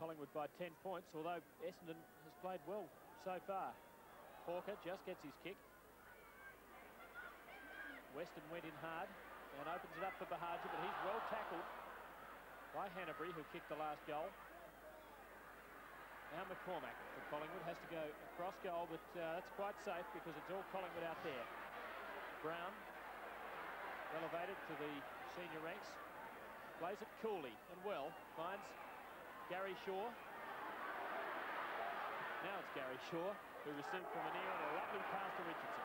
Collingwood by 10 points, although Essendon has played well so far. Hawker just gets his kick. Weston went in hard and opens it up for Bahagia, but he's well tackled by Hanbury, who kicked the last goal. Now McCormack for Collingwood has to go across goal, but that's quite safe because it's all Collingwood out there. Brown, elevated to the senior ranks, plays it coolly and well, finds Gary Shaw. Now it's Gary Shaw, who received from Anir and a lovely pass to Richardson.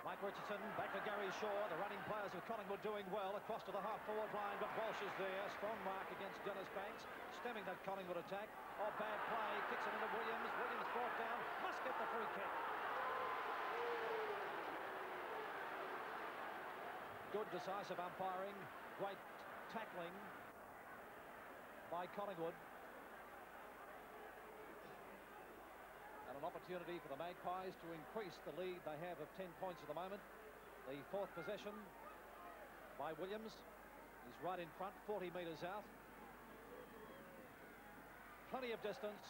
Mike Richardson back to Gary Shaw. The running players of Collingwood doing well across to the half-forward line, but Walsh is there. Strong mark against Dennis Banks, stemming that Collingwood attack. Oh, bad play. Kicks it into Williams. Williams brought down. Must get the free kick. Good decisive umpiring. Great tackling by Collingwood. And an opportunity for the Magpies to increase the lead they have of 10 points at the moment. The fourth possession by Williams. He's right in front, 40 metres out. Plenty of distance.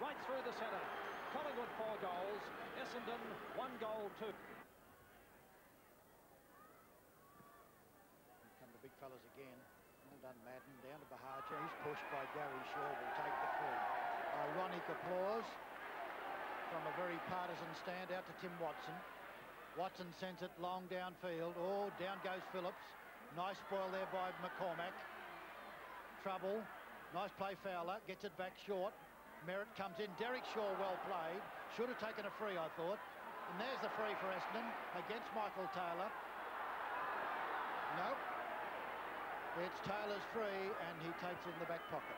Right through the centre. Collingwood 4 goals. Essendon 1 goal 2. Here come the big fellas again. Well done, Madden. Down to Bahagia. He's pushed by Gary Shaw. Will take the free. Ironic applause from a very partisan stand out to Tim Watson. Watson sends it long downfield. Oh, down goes Phillips. Nice spoil there by McCormack. Trouble. Nice play, Fowler. Gets it back short. Merritt comes in. Derek Shaw, well played. Should have taken a free, I thought. And there's the free for Essendon against Michael Taylor. Nope. It's Taylor's free, and he takes it in the back pocket.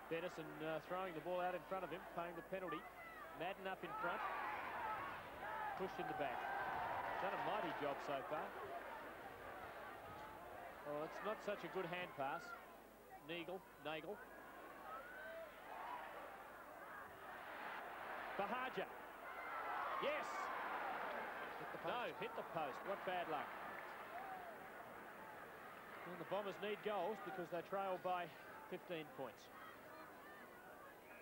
Bedison throwing the ball out in front of him, paying the penalty. Madden up in front. Pushed in the back. Done a mighty job so far. Oh, it's not such a good hand pass. Nagel. Bahagia. Yes! Hit the post. No, hit the post. What bad luck. And the Bombers need goals because they trail by 15 points.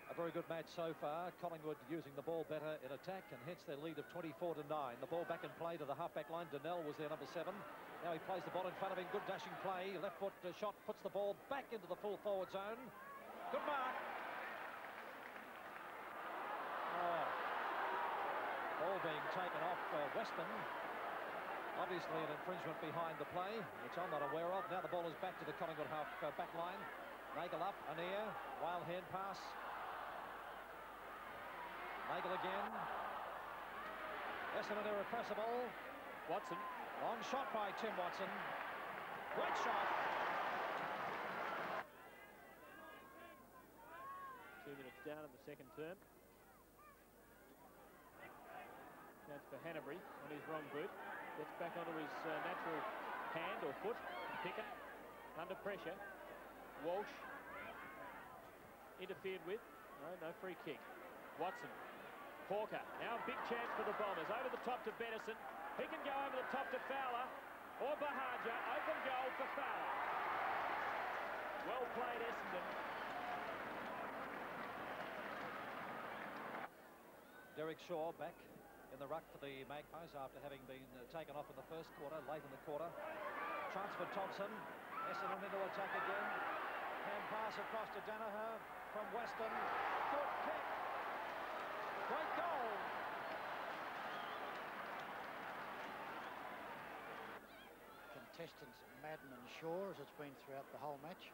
A very good match so far. Collingwood using the ball better in attack, and hence their lead of 24-9. The ball back in play to the half-back line. Donnell was their number 7. Now he plays the ball in front of him. Good dashing play. Left foot shot, puts the ball back into the full forward zone. Good mark. Oh. Ball being taken off Weston. Obviously an infringement behind the play, which I'm not aware of. Now the ball is back to the Collingwood half-back line. Nagel up, Anir. Wild hand pass. Nagel again. Essendon irrepressible. Watson. Long shot by Tim Watson. Great shot. 2 minutes down in the second term. That's for Hanbury on his wrong boot. Gets back onto his natural hand or foot. Pickett under pressure. Walsh interfered with. No free kick. Watson. Hawker. Now a big chance for the Bombers. Over the top to Bedison. He can go over the top to Fowler. Or Bahagia. Open goal for Fowler. Well played, Essendon. Derek Shaw back in the ruck for the Magpies after having been taken off in the first quarter, late in the quarter. Chance for Thompson. Essendon into attack again. Hand pass across to Danaher from Weston. Good kick. Great goal. Contestants Madden and Shaw, as it's been throughout the whole match.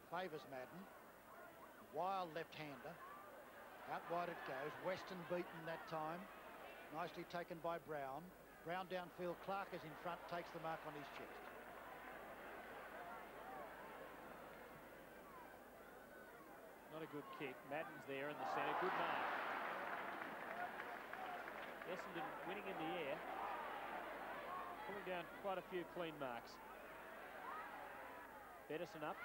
Favours Madden. Wild left-hander. Out wide it goes. Weston beaten that time. Nicely taken by Brown. Brown downfield. Clark is in front, takes the mark on his chest. Not a good kick. Madden's there in the centre. Good mark. Essendon winning in the air. Pulling down quite a few clean marks. Bedison up.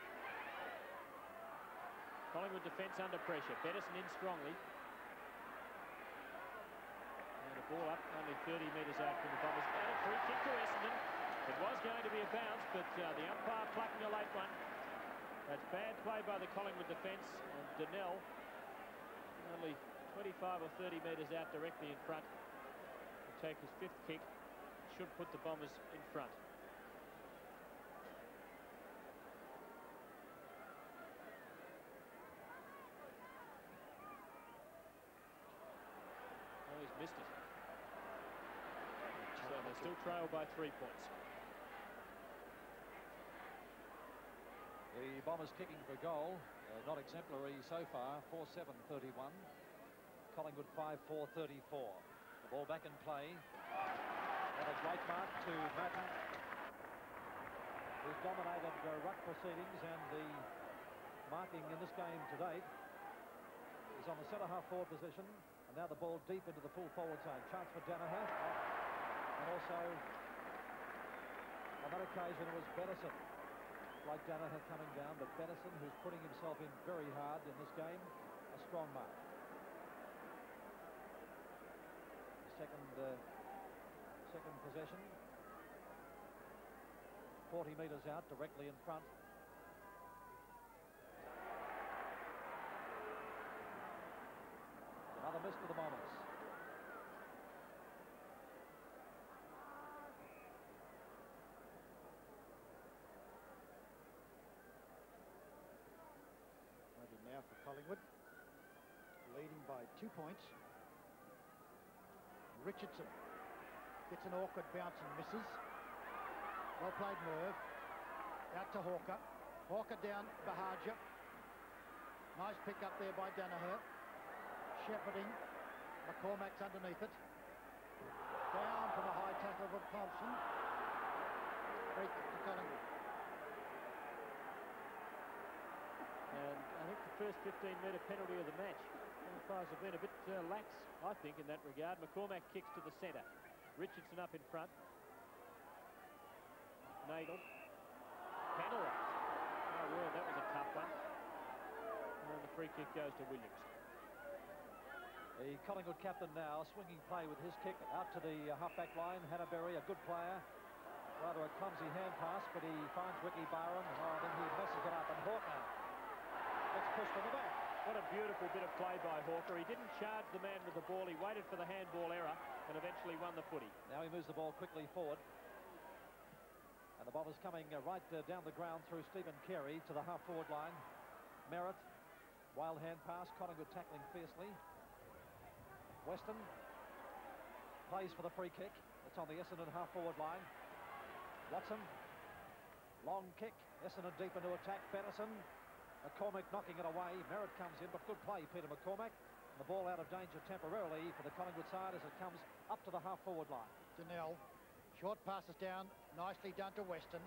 Collingwood defence under pressure. Bedison in strongly. And a ball up only 30 metres out from the Bombers. And a free kick to Essendon. It was going to be a bounce, but the umpire plucking a late Bad play by the Collingwood defence, and Donnell, only 25 or 30 metres out directly in front, will take his 5th kick. Should put the Bombers in front. Oh, he's missed it. So they still trail by 3 points. The Bombers kicking for goal, not exemplary so far, 4-7-31. Collingwood 5-4-34. The ball back in play. And a great mark to Madden, who's dominated ruck proceedings, and the marking in this game to date is on the centre half forward position. And now the ball deep into the full forward zone. Chance for Danaher. And also, on that occasion, it was Bettison. Like Danaher coming down, but Bettison, who's putting himself in very hard in this game, a strong mark. Second possession. 40 metres out, directly in front. Another miss for the Bombers. Now for Collingwood, leading by 2 points. Richardson gets an awkward bounce and misses. Well played, Merv. Out to Hawker. Hawker down Bahaja. Nice pick up there by Danaher. Shepherding. McCormack's underneath it. Down from a high tackle of Thompson. Free kick to Collingwood. And I think the first 15-metre penalty of the match. Umpires have been a bit lax, I think, in that regard. McCormack kicks to the centre. Richardson up in front. Nagel. Penalised. Oh, well, that was a tough one. And the free kick goes to Williams. The Collingwood captain now swinging play with his kick out to the half-back line. Hannaberry, a good player. Rather a clumsy hand pass, but he finds Ricky Byron. Oh, then he messes it up. And Hawker gets pushed on the back. What a beautiful bit of play by Hawker. He didn't charge the man with the ball. He waited for the handball error and eventually won the footy. Now he moves the ball quickly forward. And the Bombers coming right down the ground through Stephen Carey to the half-forward line. Merritt, wild hand pass. Collingwood tackling fiercely. Weston plays for the free kick. It's on the Essendon half-forward line. Watson, long kick. Essendon deep into attack. Bettison. McCormack knocking it away. Merritt comes in, but good play, Peter McCormack. And the ball out of danger temporarily for the Collingwood side as it comes up to the half-forward line. Donnell, short passes down, nicely done to Weston.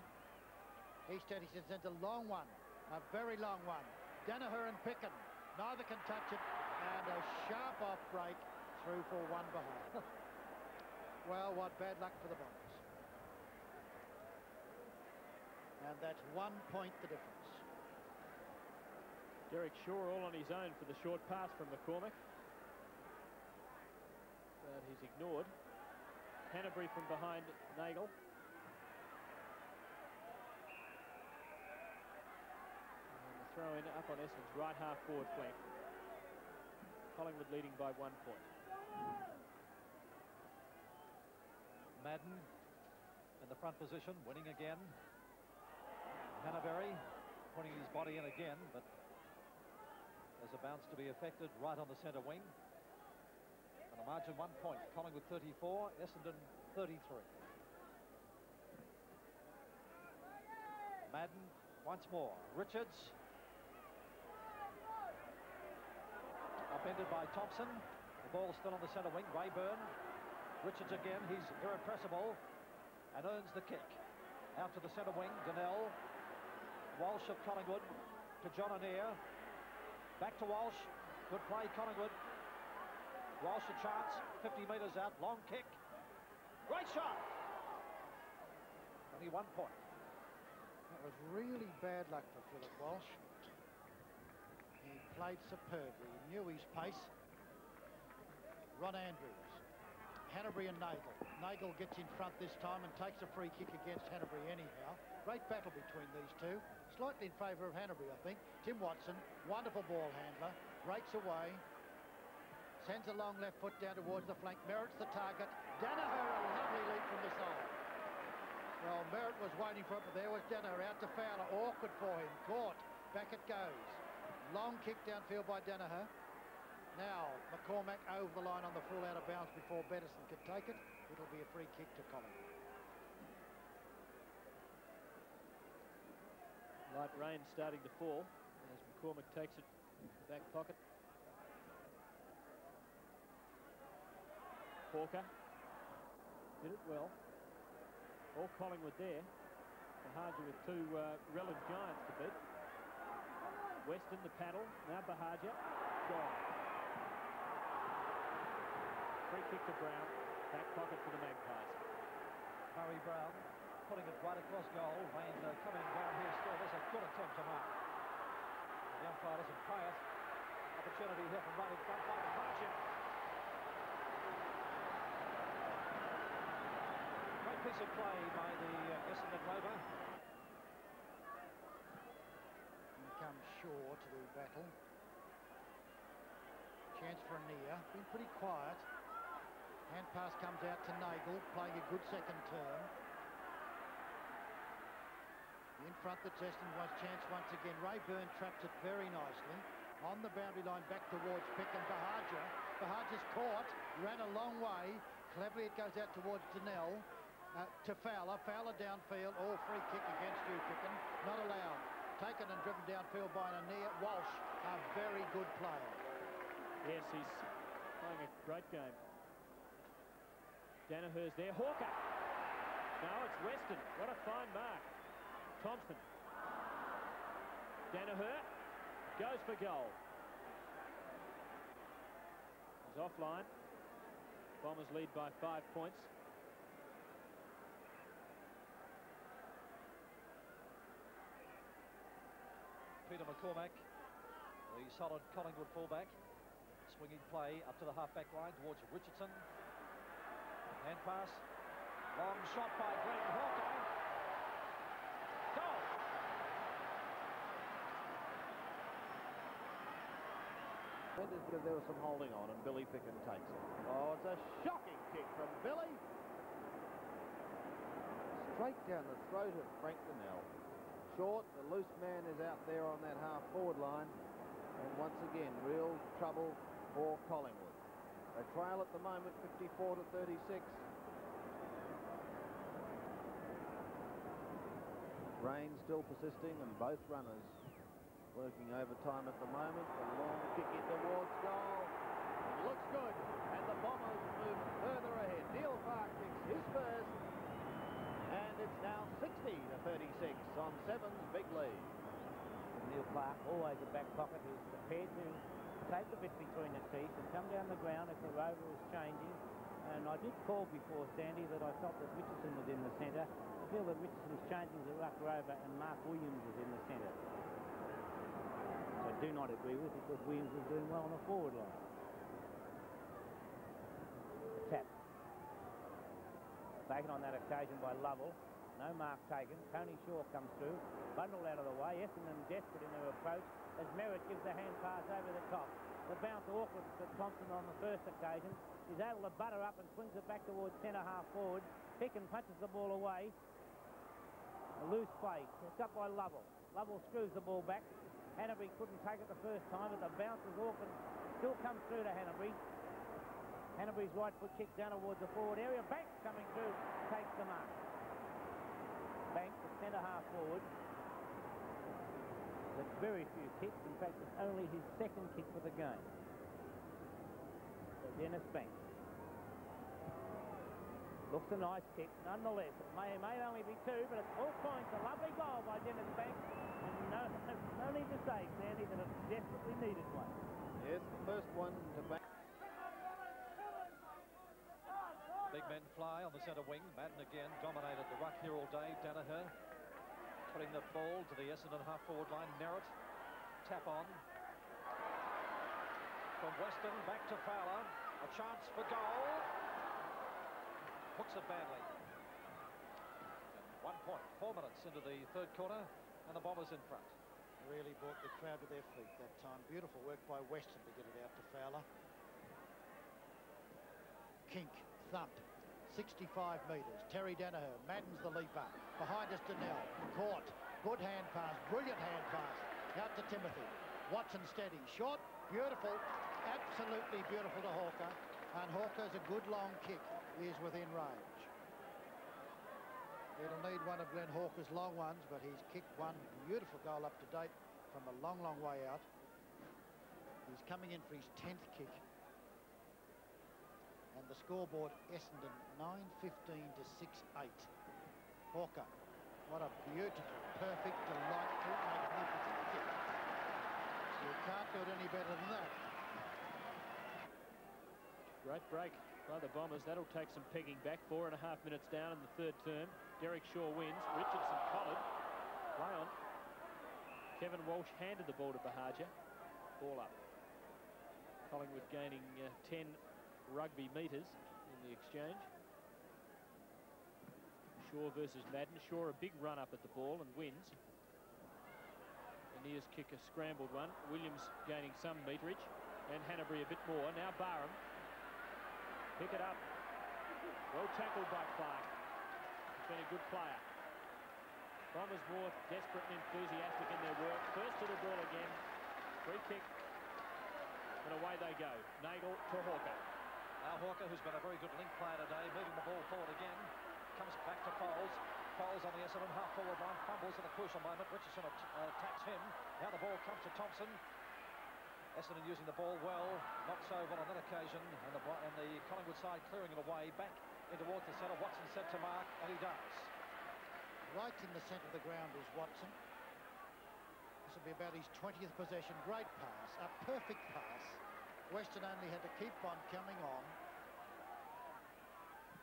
He steadies it, sends a long one, a very long one. Danaher and Picken, neither can touch it, and a sharp off break through for one behind. Well, what bad luck for the Bombers. And that's 1 point the difference. Derek Shaw all on his own for the short pass from McCormack. But he's ignored. Hannaberry from behind Nagel. And the throw in up on Essendon's right half forward flank. Collingwood leading by 1 point. Madden in the front position, winning again. Hannaberry putting his body in again, but there's a bounce to be affected right on the centre wing. And the margin 1 point. Collingwood 34, Essendon 33. Madden once more. Richards. Upended by Thompson. The ball still on the centre wing. Rayburn. Richards again. He's irrepressible and earns the kick. Out to the centre wing. Donnell. Walsh of Collingwood to John Annear. Back to Walsh. Good play, Collingwood. Walsh a chance. 50 metres out. Long kick. Great shot. Only 1 point. That was really bad luck for Philip Walsh. He played superbly. He knew his pace. Ron Andrews. Hanbury and Nagel. Nagel gets in front this time and takes a free kick against Hanbury anyhow. Great battle between these two. Slightly in favour of Hanbury, I think. Tim Watson, wonderful ball handler, breaks away, sends a long left foot down towards the flank, Merritt's the target. Danaher, a lovely leap from the side. Well, Merritt was waiting for it, but there was Danaher out to Fowler. Awkward for him. Caught. Back it goes. Long kick downfield by Danaher. Now, McCormack over the line on the full out of bounds before Bettison could take it. It'll be a free kick to Collingwood. Light rain starting to fall as McCormack takes it back pocket. Hawker did it well. All Collingwood there. Bahagia with two relative giants to beat. Weston the paddle. Now Bahagia. Gone. Free kick to Brown. Back pocket for the Magpies. Murray Brown putting it right across goal. Wayne coming down here still. There's a good attempt to mark. The umpire doesn't pay it. Opportunity here from right in front by Bahagia. Great piece of play by the Essendon Rover. He comes Shaw to the battle. Chance for a near. Been pretty quiet. Hand pass comes out to Nagel, playing a good second term. In front, that's Essendon's chance once again. Rayburn traps it very nicely. On the boundary line, back towards Pick and Bahagia. Bahagia's caught, ran a long way. Cleverly it goes out towards Janelle. To Fowler. Fowler downfield. All free kick against you, Picken. Not allowed. Taken and driven downfield by Anir. Walsh, a very good player. Yes, he's playing a great game. Danaher's there. Hawker. No, it's Weston. What a fine mark. Thompson. Danaher goes for goal. He's offline. Bombers lead by 5 points. Peter McCormack, the solid Collingwood fullback. Swinging play up to the half-back line towards Richardson. Hand pass. Long shot by Greg Hawker. Goal! Because there was some holding on and Billy Picken takes it. Oh, it's a shocking kick from Billy. Straight down the throat of Frank Linnell. Short, the loose man is out there on that half-forward line. And once again, real trouble for Collingwood. They trail at the moment 54 to 36. Rain still persisting and both runners working overtime at the moment. A long kick in towards goal. It looks good. And the Bombers move further ahead. Neil Clark kicks his first. And it's now 60 to 36 on Seven's big lead. Neil Clark, always a back pocket, who's prepared to take the bit between the teeth and come down the ground if the rover is changing. And I did call before, Sandy, that I felt that Richardson was in the centre. I feel that Richardson's changing to ruck rover and Mark Williams is in the centre. So I do not agree with it because Williams was doing well on the forward line. A tap. Taken on that occasion by Lovell. No mark taken. Tony Shaw comes through. Bundled out of the way. Essendon desperate in their approach as Merritt gives the hand pass over the top. The bounce awkward to Thompson on the first occasion. He's able to butter up and swings it back towards centre half forward. Picken punches the ball away. A loose play. It's up by Lovell. Lovell screws the ball back. Hanbury couldn't take it the first time, but the bounce was awkward. Still comes through to Hanbury. Hanbury's right foot kick down towards the forward area. Banks coming through, takes the mark. Banks, the centre half forward. There's very few kicks. In fact, it's only his second kick for the game. So Dennis Banks. Looks a nice kick, nonetheless. It may only be two, but it's 4 points. A lovely goal by Dennis Banks. And no need to say, Sandy, that it desperately needed one. Yes, the first one to Banks. Big men fly on the centre wing. Madden again dominated the ruck here all day. Danaher putting the ball to the Essendon half-forward line. Merritt, tap on. From Weston, back to Fowler. A chance for goal. hooks it badly. 1 point, 4 minutes into the third quarter, and the Bombers in front. Really brought the crowd to their feet that time. Beautiful work by Weston to get it out to Fowler. Kink, thump, 65 metres. Terry Danaher, Madden's the leaper. Behind us, Donnell, caught. Good hand pass, brilliant hand pass. Out to Timothy. Watson steady, short, beautiful, absolutely beautiful to Hawker. And Hawker's a good long kick. He is within range. It'll need one of Glenn Hawker's long ones, but he's kicked one beautiful goal up to date from a long, long way out. He's coming in for his 10th kick. And the scoreboard, Essendon 9-15 to 6-8. Hawker, what a beautiful, perfect, delightful, magnificent kick. You can't do it any better than that. Great break by the Bombers. That'll take some pegging back. 4.5 minutes down in the third term. Derek Shaw wins. Richardson collared. Play on. Kevin Walsh handed the ball to Bahaja. Ball up. Collingwood gaining 10 rugby metres in the exchange. Shaw versus Madden. Shaw a big run up at the ball and wins. Anir's kick a scrambled one. Williams gaining some meterage. And Hanbury a bit more. Now Barham. Pick it up. Well tackled by Clark. He's been a good player. Bombers more desperate and enthusiastic in their work. First to the ball again. Free kick. And away they go. Nagel to Hawker. Now Hawker, who's been a very good link player today, moving the ball forward again. Comes back to Foles. Foles on the Essendon half-forward line. Fumbles at a crucial moment. Richardson attacks him. Now the ball comes to Thompson. Essendon using the ball well, not so well on that occasion, and the Collingwood side clearing it away, back in towards the centre. Watson set to mark, and he does. Right in the centre of the ground is Watson. This will be about his 20th possession. Great pass, a perfect pass. Weston only had to keep on coming on.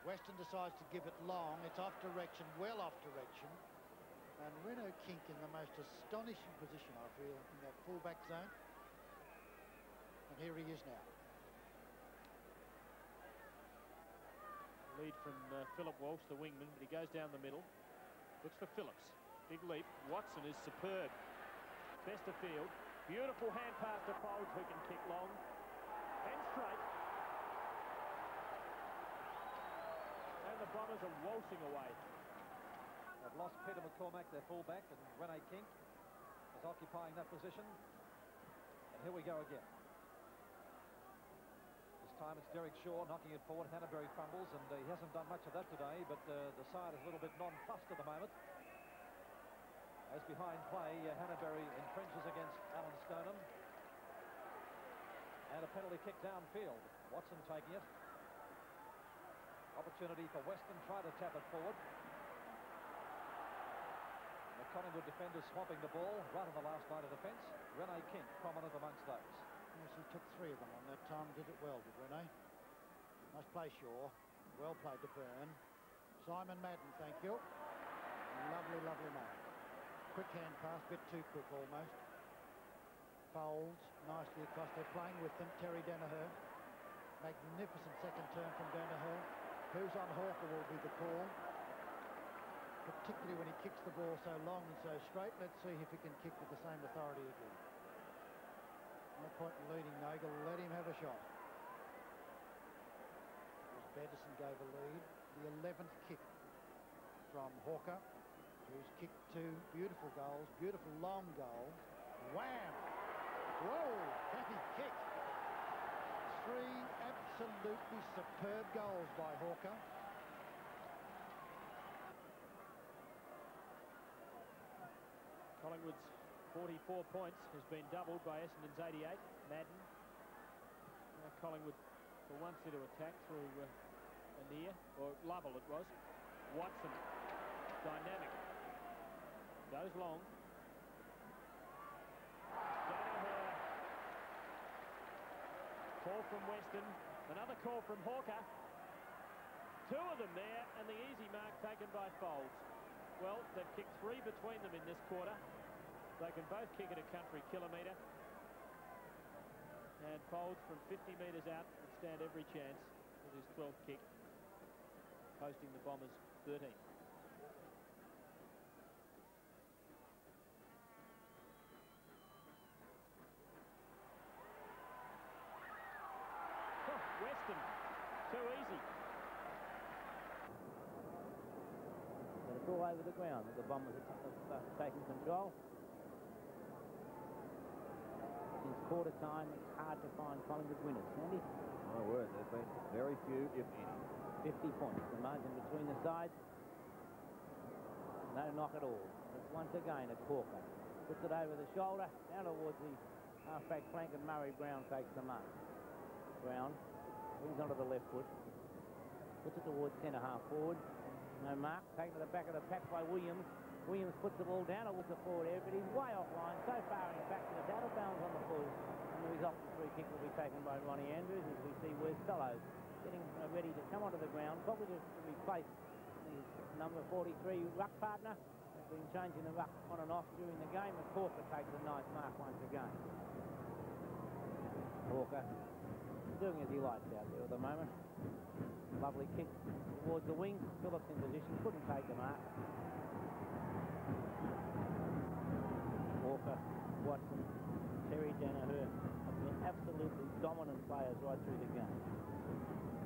Weston decides to give it long. It's off direction, well off direction. And Reno Kink in the most astonishing position, I feel, in that full-back zone. And here he is now. Lead from Philip Walsh, the wingman, but he goes down the middle. Looks for Phillips. Big leap. Watson is superb. Best of field. Beautiful hand pass to Folds, who can kick long. And straight. And the Bombers are waltzing away. They've lost Peter McCormack, their fullback, and Rene Kink is occupying that position. And here we go again. Time it's Derek Shaw knocking it forward. Hanbury fumbles, and he hasn't done much of that today, but the side is a little bit nonplussed at the moment. As behind play, Hanbury infringes against Alan Stoneham. And a penalty kick downfield. Watson taking it. Opportunity for Weston, try to tap it forward. The Collingwood defenders swamping the ball right on the last line of defence. Rene Kink prominent amongst those. Yes, he took 3 of them on that time. Did it well, did Rene. Nice play, Shaw. Well played to Byrne. Simon Madden, thank you. Lovely, lovely man. Quick hand pass, bit too quick almost. Folds nicely across. They're playing with them. Terry Danaher. Magnificent second turn from Danaher. Who's on Hawker will be the call. Particularly when he kicks the ball so long and so straight. Let's see if he can kick with the same authority again. No point in leading Nagel. Let him have a shot. As Bedison gave a lead. The 11th kick from Hawker, who's kicked 2 beautiful goals, beautiful long goals. Wham! Whoa! Heavy kick. 3 absolutely superb goals by Hawker. Collingwood's 44 points has been doubled by Essendon's 88. Madden. Now Collingwood for once into attack through Anir, or Lovell it was. Watson, dynamic. Goes long. Danaher. Call from Weston. Another call from Hawker. 2 of them there, and the easy mark taken by Folds. Well, they've kicked 3 between them in this quarter. They can both kick at a country kilometre. And Folds from 50 metres out would stand every chance with his 12th kick. posting the Bombers 13. Weston, too easy. But it's all over the ground. The Bombers are taking control. Since quarter time, it's hard to find Collingwood winners. Sandy? My word, there's been very few, if any. 50 points, the margin between the sides. No knock at all. It's once again a Corker. Puts it over the shoulder, down towards the half-back flank, and Murray Brown takes the mark. Brown moves onto the left foot, puts it towards centre-half forward. No mark, taken to the back of the pack by Williams. Williams puts the ball down towards the forward area, but he's way offline, so far in fact that it's out of bounds on the full. And the result of the free kick will be taken by Ronnie Andrews, as we see Wes Fellows getting ready to come onto the ground, probably to replace his number 43 ruck partner. Has been changing the ruck on and off during the game, and Corker takes a nice mark once again. Corker doing as he likes out there at the moment. Lovely kick towards the wing. Phillips in position, couldn't take the mark. Walker, Watson, Terry Danaher have been absolutely dominant players right through the game.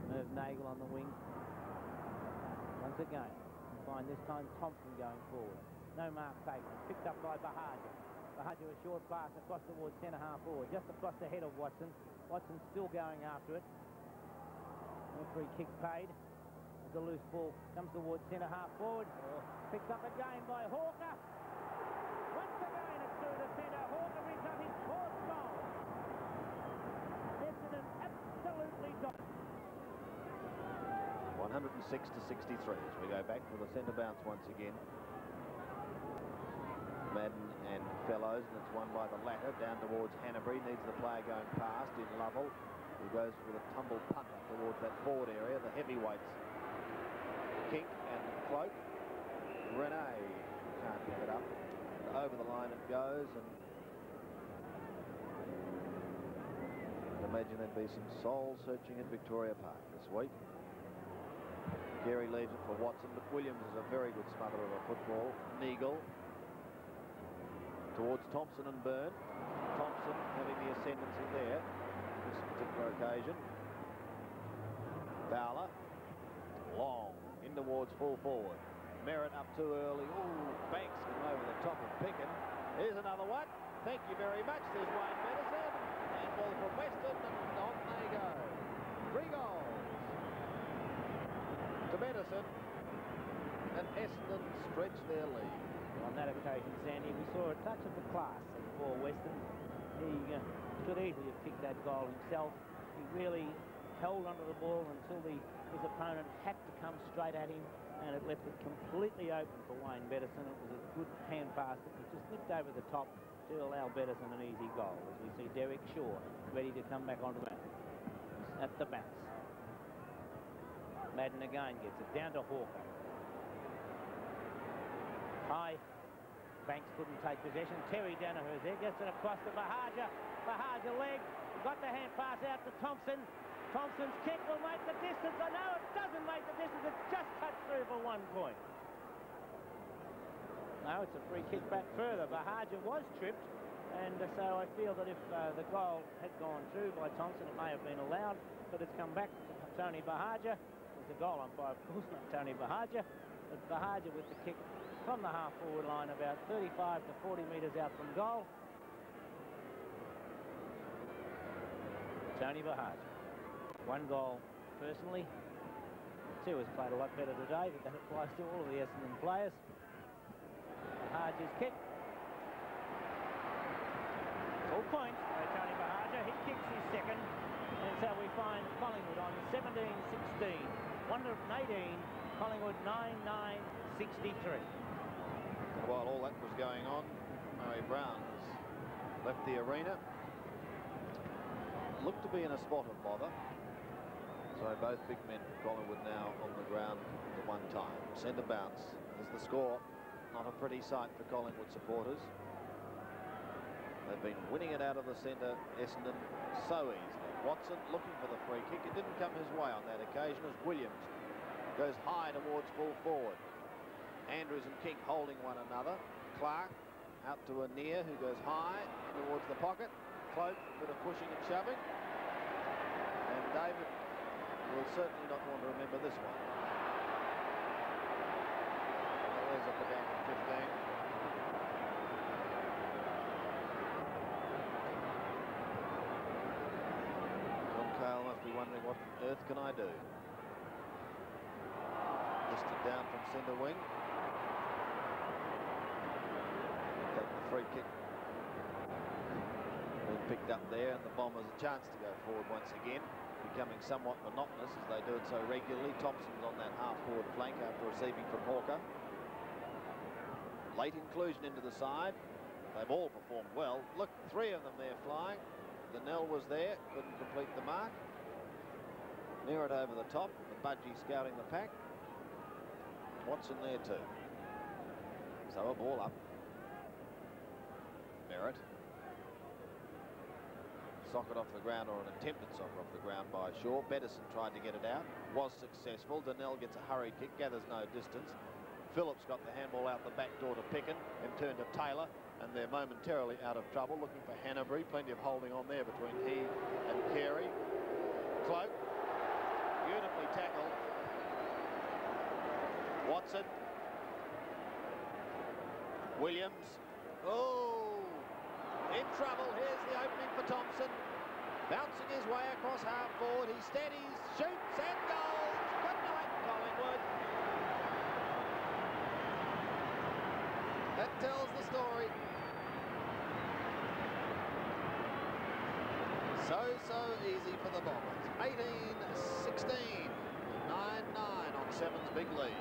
Merv Nagel on the wing. Once again, find this time Thompson going forward. No mark taken. Picked up by Bahaja. Bahaja a short pass across towards centre-half forward, just across the head of Watson. Watson still going after it. No free kick paid. As the loose ball comes towards centre-half forward. Picked up again by Hawker. Once again it's through the centre. Hawker brings up his fourth goal. Essendon absolutely dominant. 106 to 63 as we go back for the centre bounce once again. Madden and Fellows, and it's won by the latter down towards Hanbury. Needs the player going past in Lovell, who goes with a tumble punter towards that forward area. The heavyweights, Kink and Cloak. Renee can't pick it up. Over the line it goes, and I'd imagine there'd be some soul searching at Victoria Park this week. Gary leaves it for Watson, but Williams is a very good smotherer of a football. Neagle towards Thompson and Byrne. Thompson having the ascendancy there this particular occasion. Fowler, long in towards full forward. Merritt up too early. Ooh, Banks come over the top of Picken. Here's another one. Thank you very much. There's Wayne Medicine. And ball from Weston, and on they go. 3 goals to Medicine, and Essendon stretch their lead. On that occasion, Sandy, we saw a touch of the class for Weston. He could easily have kicked that goal himself. He really held onto the ball until his opponent had to come straight at him, and it left it completely open for Wayne Bettison. It was a good hand pass that was just nipped over the top to allow Bettison an easy goal, as we see Derek Shaw ready to come back onto that at the bounce. Madden again gets it down to Hawker. High. Banks couldn't take possession. Terry Danaher's there. Gets it across to Bahaja. Bahaja leg. Got the hand pass out to Thompson. Thompson's kick will make the distance. I know it doesn't make the distance. It just cut through for 1 point. No, it's a free kick back further. Bahaja was tripped. And so I feel that if the goal had gone through by Thompson, it may have been allowed. But it's come back to Tony Bahaja. The goal umpire, of course, not Tony Bahaja, but Bahaja with the kick from the half-forward line about 35 to 40 metres out from goal. Tony Bahaja. 1 goal personally. 2 has played a lot better today, but that applies to all of the Essendon players. Bahaja's kick. All points by Tony Bahaja. He kicks his second. And so we find Collingwood on 17-16. 118, Collingwood 9-9-63. While all that was going on, Murray Brown has left the arena. Looked to be in a spot of bother. So both big men for Collingwood now on the ground at one time. Centre bounce is the score. Not a pretty sight for Collingwood supporters. They've been winning it out of the centre, Essendon, so easily. Watson looking for the free kick. It didn't come his way on that occasion as Williams goes high towards full forward. Andrews and King holding one another. Clark out to Anir, who goes high towards the pocket. Cloak, a bit of pushing and shoving. And David will certainly not want to remember this one. There's up and down from 15. John Cale must be wondering, what on earth can I do? Listed down from centre wing. Take the free kick. Been picked up there, and the Bombers a chance to go forward once again, becoming somewhat monotonous as they do it so regularly. Thompson's on that half-forward flank after receiving from Hawker. Late inclusion into the side. They've all performed well. Look, 3 of them there flying. The Nell was there, couldn't complete the mark. Near it over the top. The Budgie scouting the pack. Watson there too. So a ball up. Merritt. Socket off the ground, or an attempted socket off the ground by Shaw. Bettison tried to get it out. Was successful. Donnell gets a hurried kick. Gathers no distance. Phillips got the handball out the back door to Picken and turned to Taylor, and they're momentarily out of trouble, looking for Hanbury. Plenty of holding on there between he and Carey. Cloak, beautifully tackled. Watson. Williams. Oh, in trouble. Here's the opening for Thompson. Bouncing his way across half forward. He steadies, shoots and goals. Good night, Collingwood. That tells the story. So easy for the Bombers. 18-16, 9-9 on Seven's big lead.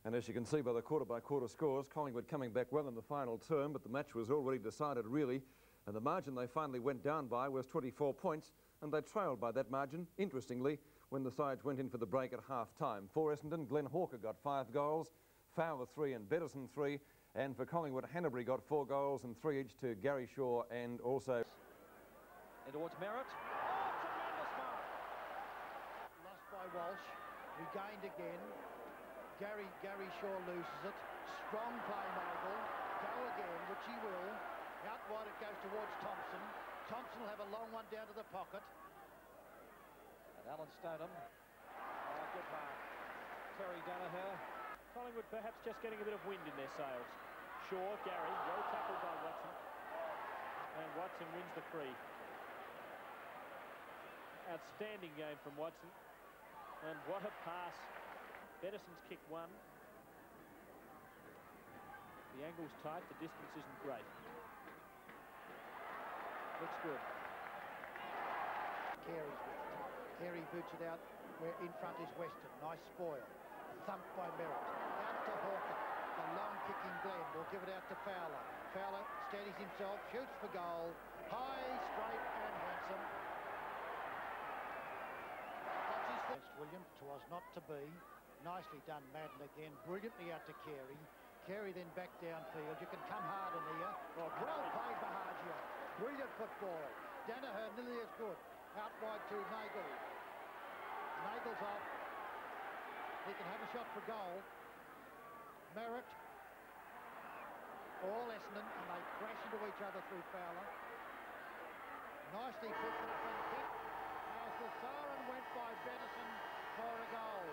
And as you can see by the quarter-by-quarter scores, Collingwood coming back well in the final term, but the match was already decided really, and the margin they finally went down by was 24 points, and they trailed by that margin, interestingly, when the sides went in for the break at half-time. For Essendon, Glenn Hawker got 5 goals, Fowler 3 and Bettison 3, and for Collingwood, Hanbury got 4 goals and 3 each to Gary Shaw and also... In towards Merritt. Oh, tremendous mark! Lost by Walsh. Regained again. Gary Shaw loses it. Strong play, Nagel. Go again, which he will. Out wide it goes towards Thompson. Thompson will have a long one down to the pocket. And Alan Stoneham. Oh, good mark. Terry Danaher. Collingwood perhaps just getting a bit of wind in their sails. Shaw, Gary, well tackled by Watson. And Watson wins the free. Outstanding game from Watson. And what a pass. Bettison's kick one. The angle's tight, the distance isn't great. Looks good. Carey's with it. Carey boots it out where in front is Weston. Nice spoil. Thumped by Merritt. Out to Hawker. The long kicking Glenn will give it out to Fowler. Fowler steadies himself, shoots for goal. High, straight and handsome. Against William, 'twas not to be. Nicely done, Madden again. Brilliantly out to Carey. Carey then back downfield. You can come hard in here. Well played Bahagio. Brilliant football. Danaher nearly as good. Out wide to Nagel. Nagel's off. He can have a shot for goal. Merritt. All Essendon, and they crash into each other through Fowler. Nicely put for the front kick. As the siren went by Bettison for a goal.